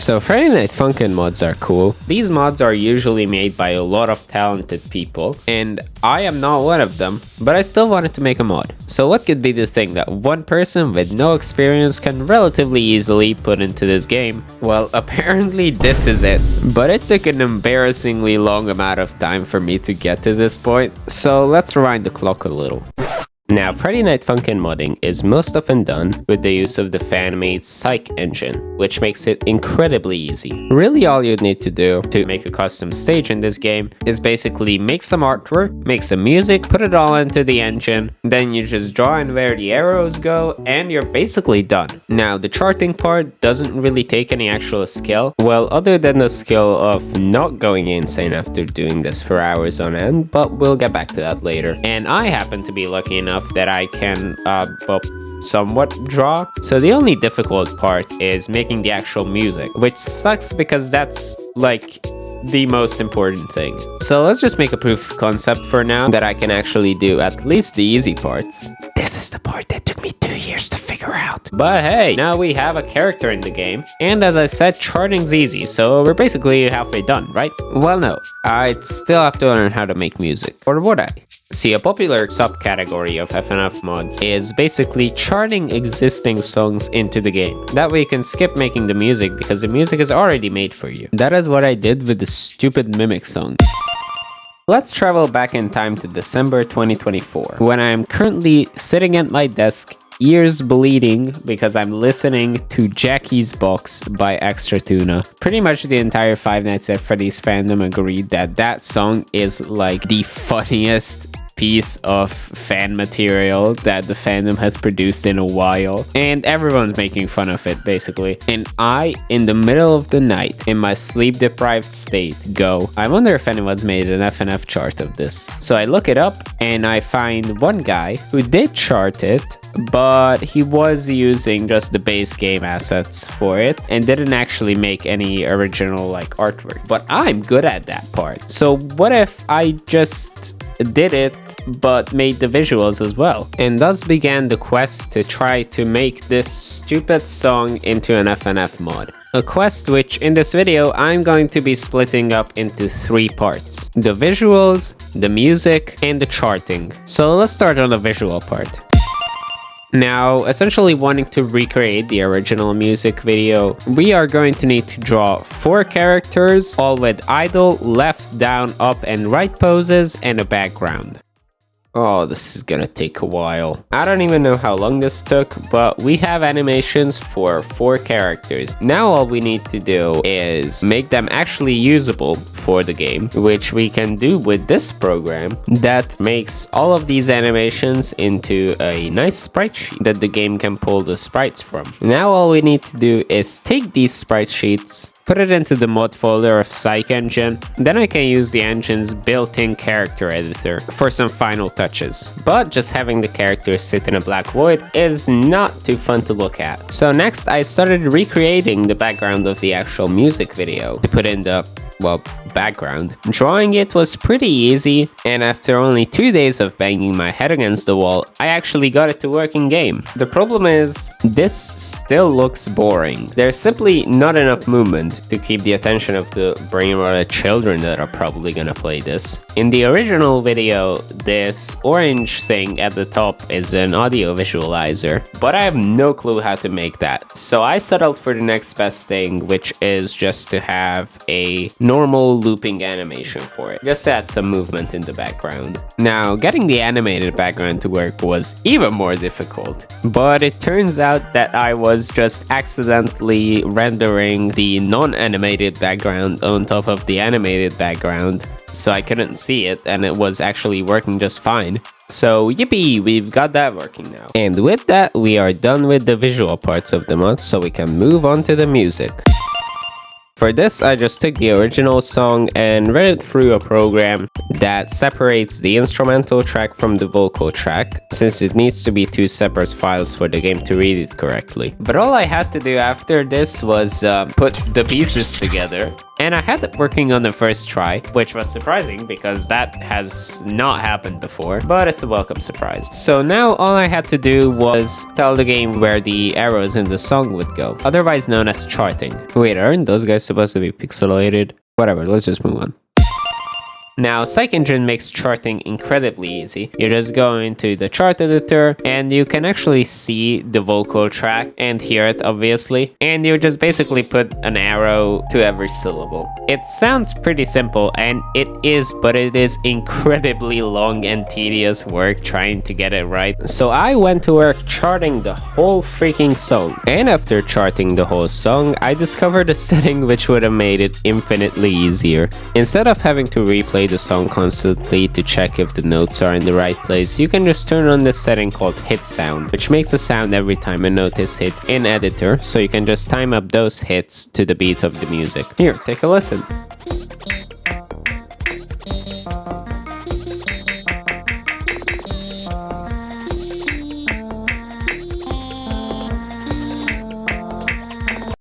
So Friday Night Funkin' mods are cool. These mods are usually made by a lot of talented people, and I am not one of them, but I still wanted to make a mod. So what could be the thing that one person with no experience can relatively easily put into this game? Well, apparently this is it. But it took an embarrassingly long amount of time for me to get to this point, so let's rewind the clock a little. Now, Friday Night Funkin' modding is most often done with the use of the fan-made Psych engine, which makes it incredibly easy. Really, all you'd need to do to make a custom stage in this game is basically make some artwork, make some music, put it all into the engine, then you just draw in where the arrows go, and you're basically done. Now, the charting part doesn't really take any actual skill, well, other than the skill of not going insane after doing this for hours on end, but we'll get back to that later. And I happen to be lucky enough that I can somewhat draw. So the only difficult part is making the actual music, which sucks because that's like the most important thing. So let's just make a proof of concept for now that I can actually do at least the easy parts. This is the part that took me 2 years to figure out. But hey, now we have a character in the game, and as I said, charting's easy, so we're basically halfway done, right? Well, no, I'd still have to learn how to make music. Or would I? See, a popular subcategory of fnafmods is basically charting existing songs into the game. That way you can skip making the music because the music is already made for you. That is what I did with the stupid Mimic song. Let's travel back in time to December 2024, when I am currently sitting at my desk, ears bleeding because I'm listening to JackiesBox by Xtratuna. Pretty much the entire Five Nights at Freddy's fandom agreed that that song is like the funniest piece of fan material that the fandom has produced in a while, and everyone's making fun of it basically. And I, in the middle of the night, in my sleep deprived state, I wonder if anyone's made an FNF chart of this. So I look it up and I find one guy who did chart it, but he was using just the base game assets for it and didn't actually make any original like artwork. But I'm good at that part. So what if I just did it but made the visuals as well? And thus began the quest to try to make this stupid song into an FNF mod. A quest which in this video I'm going to be splitting up into 3 parts: the visuals, the music, and the charting. So let's start on the visual part. Now, essentially wanting to recreate the original music video, we are going to need to draw 4 characters, all with idle, left, down, up, and right poses, and a background. Oh, this is gonna take a while. I don't even know how long this took, but we have animations for 4 characters. Now all we need to do is make them actually usable for the game, which we can do with this program that makes all of these animations into a nice sprite sheet that the game can pull the sprites from. Now all we need to do is take these sprite sheets, put it into the mod folder of Psych engine, then I can use the engine's built-in character editor for some final touches. But just having the characters sit in a black void is not too fun to look at. So next I started recreating the background of the actual music video to put in the, well, background. Drawing it was pretty easy, and after only 2 days of banging my head against the wall, I actually got it to work in game. The problem is, this still looks boring. There's simply not enough movement to keep the attention of the brain-rotted children that are probably gonna play this. In the original video, this orange thing at the top is an audio visualizer, but I have no clue how to make that. So I settled for the next best thing, which is just to have a normal looping animation for it, just to add some movement in the background. Now, getting the animated background to work was even more difficult, but it turns out that I was just accidentally rendering the non-animated background on top of the animated background, so I couldn't see it, and it was actually working just fine. So yippee, we've got that working now. And with that, we are done with the visual parts of the mod, so we can move on to the music. For this, I just took the original song and read it through a program that separates the instrumental track from the vocal track, since it needs to be 2 separate files for the game to read it correctly. But all I had to do after this was put the pieces together And I had it working on the first try, which was surprising because that has not happened before, but it's a welcome surprise. So now all I had to do was tell the game where the arrows in the song would go, otherwise known as charting. Wait, aren't those guys supposed to be pixelated? Whatever, let's just move on. Now, Psych Engine makes charting incredibly easy. You just go into the chart editor and you can actually see the vocal track and hear it, obviously. And you just basically put an arrow to every syllable. It sounds pretty simple, and it is, but it is incredibly long and tedious work trying to get it right. So I went to work charting the whole freaking song. And after charting the whole song, I discovered a setting which would have made it infinitely easier. Instead of having to replay the song constantly to check if the notes are in the right place, you can just turn on this setting called hit sound, which makes a sound every time a note is hit in editor, so you can just time up those hits to the beat of the music. Here, take a listen.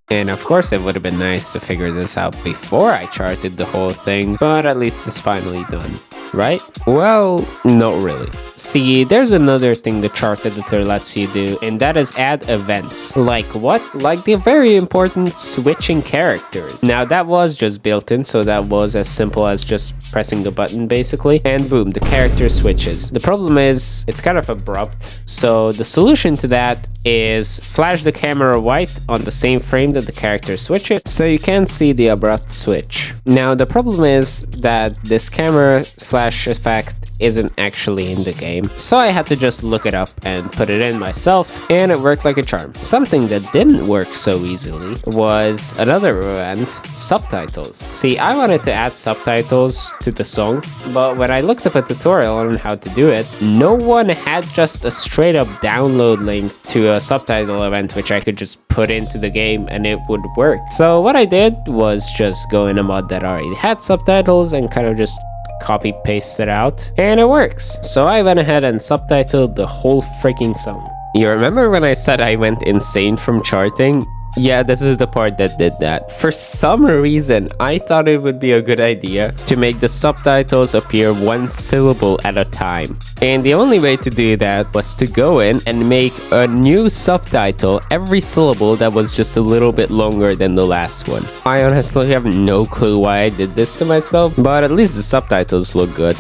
And of course it would have been nice to figure this out before I charted the whole thing, but at least it's finally done, right? Well, not really. See, there's another thing the chart editor lets you do, and that is add events. Like what? Like the very important switching characters. Now that was just built in, so that was as simple as just pressing the button basically, and boom, the character switches. The problem is it's kind of abrupt, so the solution to that is flash the camera white on the same frame that the character switches, so you can see the abrupt switch. Now the problem is that this camera flash effect isn't actually in the game, so I had to just look it up and put it in myself, and it worked like a charm. Something that didn't work so easily was another event, subtitles. See, I wanted to add subtitles to the song, but when I looked up a tutorial on how to do it, no one had just a straight up download link to a subtitle event which I could just put into the game and it would work. So what I did was just go in a mod that already had subtitles and kind of just copy paste it out, and it works. So I went ahead and subtitled the whole freaking song. You remember when I said I went insane from charting? Yeah, this is the part that did that. For some reason, I thought it would be a good idea to make the subtitles appear one syllable at a time. And the only way to do that was to go in and make a new subtitle every syllable that was just a little bit longer than the last one. I honestly have no clue why I did this to myself, but at least the subtitles look good.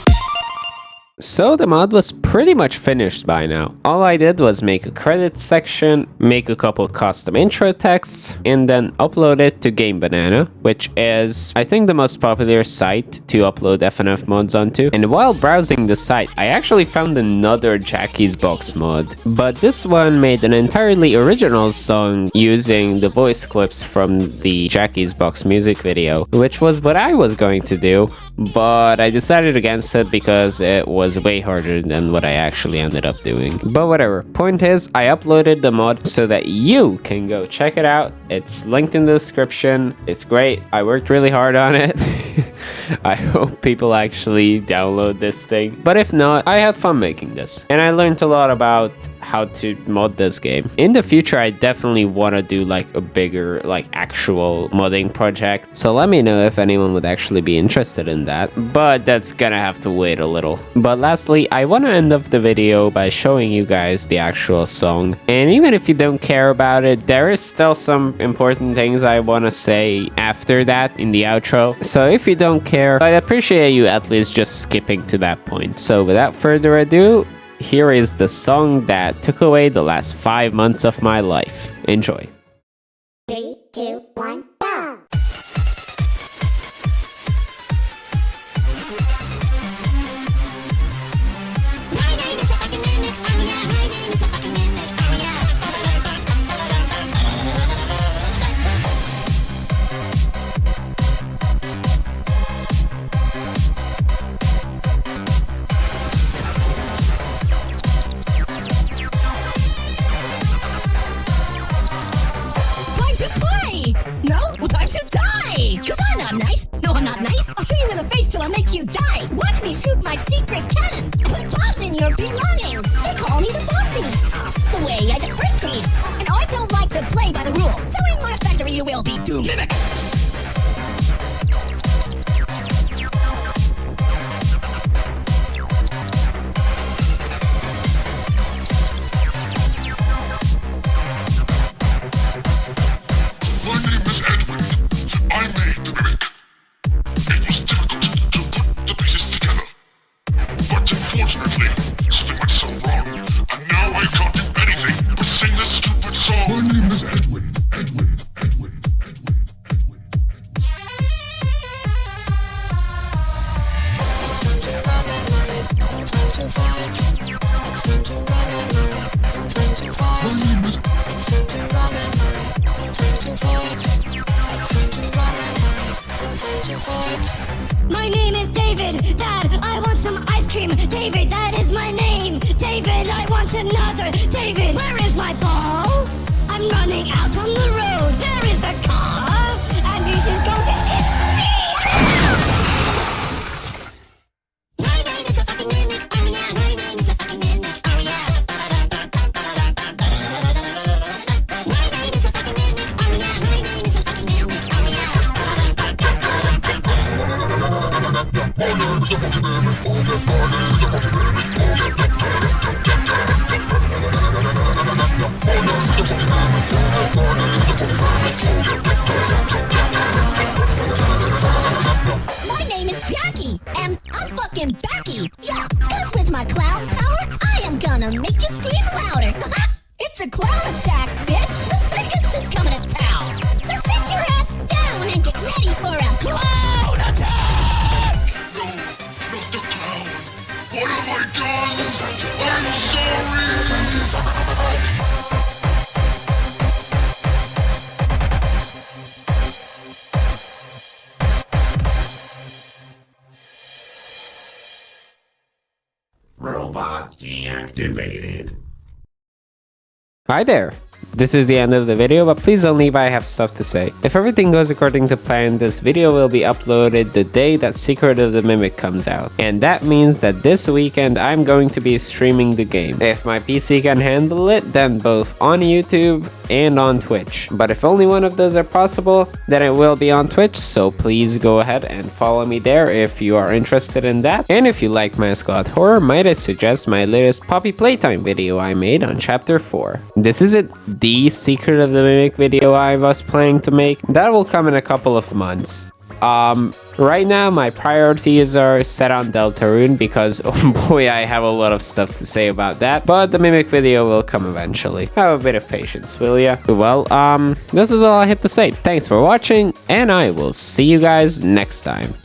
So the mod was pretty much finished by now. All I did was make a credits section, make a couple custom intro texts, and then upload it to Gamebanana, which is, I think, the most popular site to upload FNF mods onto. And while browsing the site, I actually found another JackiesBox mod, but this one made an entirely original song using the voice clips from the JackiesBox music video, which was what I was going to do, but I decided against it because it was way harder than what I actually ended up doing. But whatever, point is, I uploaded the mod so that you can go check it out. It's linked in the description. It's great. I worked really hard on it. I hope people actually download this thing. But if not, I had fun making this. And I learned a lot about how to mod this game. In the future, I definitely want to do like a bigger, like actual modding project. So let me know if anyone would actually be interested in that. But that's gonna have to wait a little. But lastly, I want to end off the video by showing you guys the actual song. And even if you don't care about it, there is still some important things I want to say after that in the outro. So if you don't care, I'd appreciate you at least just skipping to that point. So without further ado, here is the song that took away the last 5 months of my life. Enjoy. 3, 2, 1, go! I'll make you die. Watch me shoot my secret cannon. Put bombs in your belongings. They call me the bomb thief. The way I disperse grief. And I don't like to play by the rules. So in my factory you will be doomed. Mimic. My name is David. Dad, I want some ice cream. David, that is my name. David, I want another. David, where is my ball? I'm running out on the road. There is a car, and this is going to hit me. My name is a fucking mimic. Oh yeah, my name is a fucking mimic. Oh yeah. My name is a fucking mimic. Oh yeah, my name is a fucking mimic. Oh yeah. My name is Jackie, and I'm fucking Becky. Yeah, 'cause with my clown power, I am gonna make you scream louder. It's a clown attack, bitch. The circus is coming to town. So sit your ass down and get ready for a clown attack. No, not the clown. What have I done? I'm sorry. Robot deactivated. Hi there! This is the end of the video, but please don't leave, I have stuff to say. If everything goes according to plan, this video will be uploaded the day that Secret of the Mimic comes out. And that means that this weekend I'm going to be streaming the game. If my PC can handle it, then both on YouTube and on Twitch. But if only one of those are possible, then it will be on Twitch, so please go ahead and follow me there if you are interested in that. And if you like mascot horror, might I suggest my latest Poppy Playtime video I made on Chapter 4. This is the Secret of the Mimic video I was planning to make. That will come in a couple of months. Right now my priorities are set on Deltarune because oh boy, I have a lot of stuff to say about that, but the Mimic video will come eventually. Have a bit of patience, will ya? Well, this is all I had to say. Thanks for watching, and I will see you guys next time.